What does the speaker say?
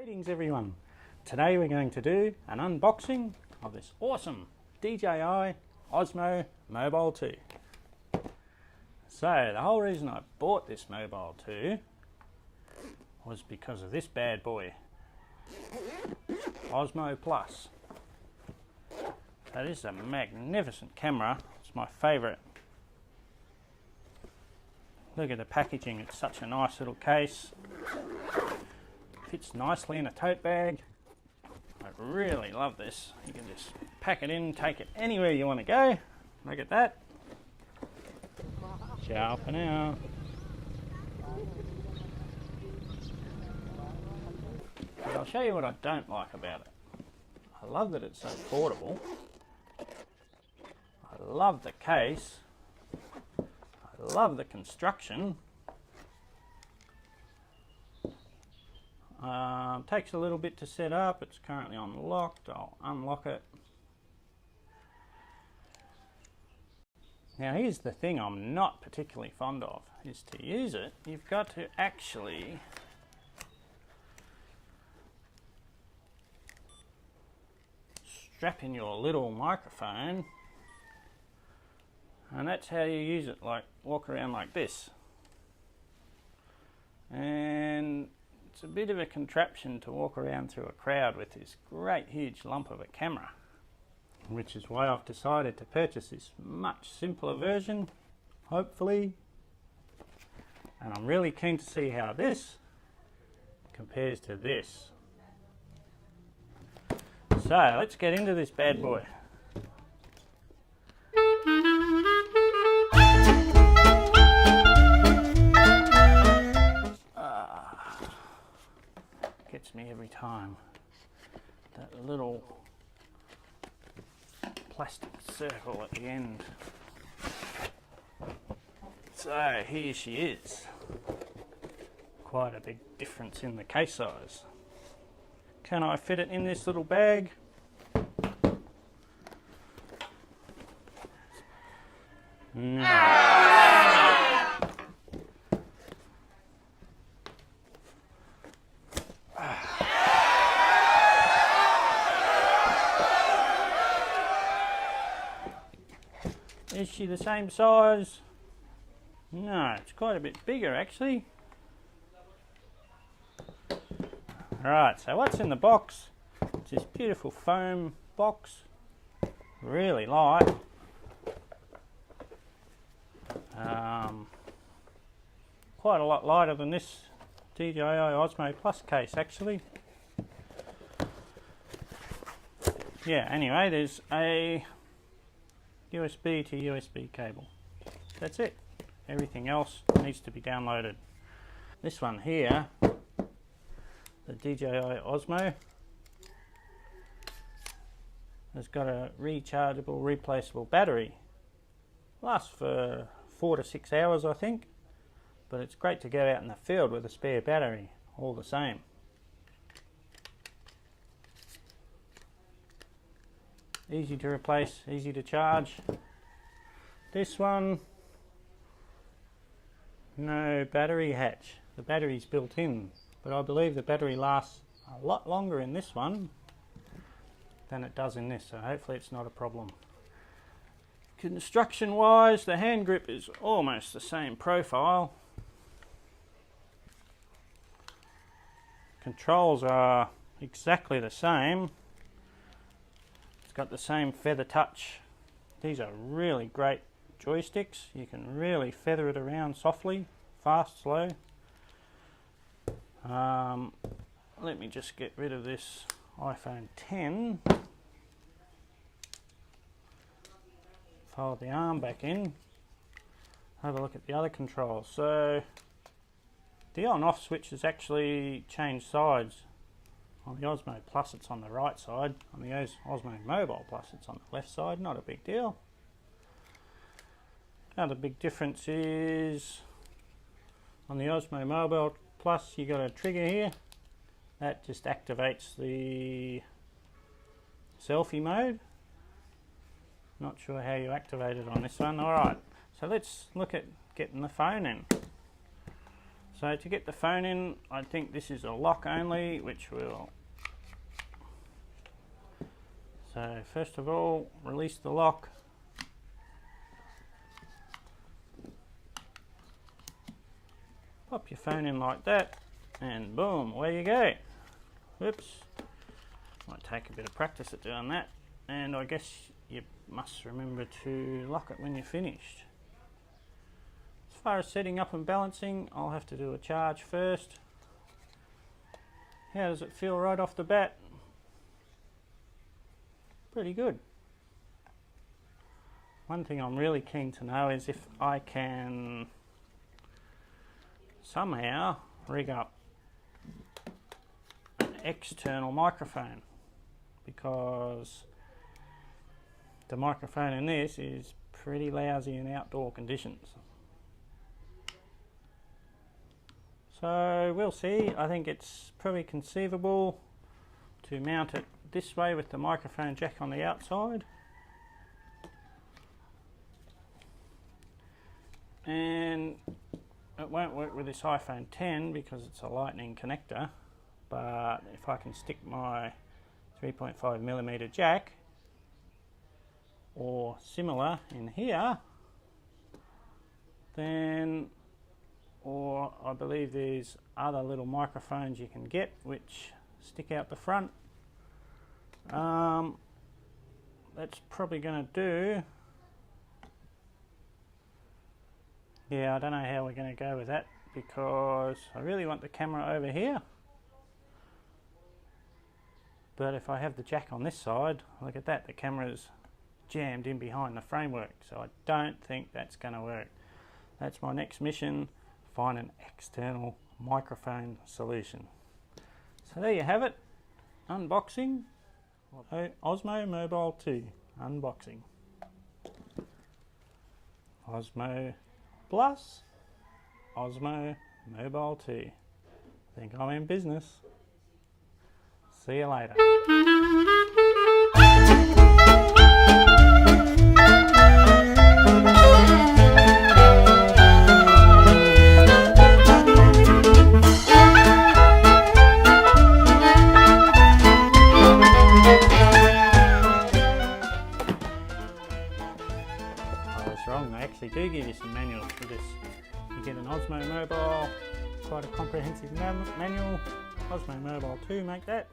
Greetings everyone. Today we're going to do an unboxing of this awesome DJI Osmo Mobile 2. So the whole reason I bought this Mobile 2 was because of this bad boy, Osmo Plus. That is a magnificent camera. It's my favourite. Look at the packaging, it's such a nice little case. Fits nicely in a tote bag. I really love this. You can just pack it in, take it anywhere you want to go. Look at that. Ciao for now. But I'll show you what I don't like about it. I love that it's so portable. I love the case. I love the construction. Takes a little bit to set up. It's currently unlocked. I'll unlock it. Now here's the thing I'm not particularly fond of, is to use it, you've got to actually strap in your little microphone, and that's how you use it, like walk around like this. And it's a bit of a contraption to walk around through a crowd with this great huge lump of a camera, which is why I've decided to purchase this much simpler version, hopefully. And I'm really keen to see how this compares to this. So let's get into this bad boy. Gets me every time, that little plastic circle at the end. So here she is. Quite a big difference in the case size. Can I fit it in this little bag? No. Is she the same size? No, it's quite a bit bigger actually. Alright, so what's in the box? It's this beautiful foam box, really light. Quite a lot lighter than this DJI Osmo Plus case actually. Yeah, anyway, there's a USB to USB cable. That's it. Everything else needs to be downloaded. This one here, the DJI Osmo, has got a rechargeable, replaceable battery. Lasts for 4 to 6 hours I think, but it's great to go out in the field with a spare battery all the same. Easy to replace, easy to charge. This one, no battery hatch. The battery's built in, but I believe the battery lasts a lot longer in this one than it does in this, so hopefully it's not a problem. Construction wise, the hand grip is almost the same profile. Controls are exactly the same. Got the same feather touch. These are really great joysticks. You can really feather it around softly, fast, slow. Let me just get rid of this iPhone 10. Fold the arm back in. Have a look at the other controls. So the on off switch has actually changed sides. On the Osmo Plus it's on the right side, on the Osmo Mobile Plus it's on the left side, not a big deal. Another big difference is on the Osmo Mobile Plus you got a trigger here, that just activates the selfie mode. Not sure how you activate it on this one. Alright, so let's look at getting the phone in. So to get the phone in, I think this is a lock only, which will... So first of all, release the lock. Pop your phone in like that, and boom, away you go. Whoops. Might take a bit of practice at doing that, and I guess you must remember to lock it when you're finished. As far as setting up and balancing, I'll have to do a charge first. How does it feel right off the bat? Pretty good. One thing I'm really keen to know is if I can somehow rig up an external microphone, because the microphone in this is pretty lousy in outdoor conditions. So we'll see. I think it's probably conceivable to mount it this way with the microphone jack on the outside, and it won't work with this iPhone 10 because it's a lightning connector, but if I can stick my 3.5mm jack or similar in here, then, or I believe there's other little microphones you can get which stick out the front. That's probably going to do. Yeah, I don't know how we're going to go with that, because I really want the camera over here. But if I have the jack on this side, look at that, the camera's jammed in behind the framework, so I don't think that's going to work. That's my next mission, find an external microphone solution. So there you have it, unboxing Osmo Mobile 2, unboxing. Osmo Plus, Osmo Mobile 2. I think I'm in business. See you later. Wrong, they actually do give you some manuals for this. You get an Osmo Mobile, quite a comprehensive manual. Osmo Mobile 2, make that.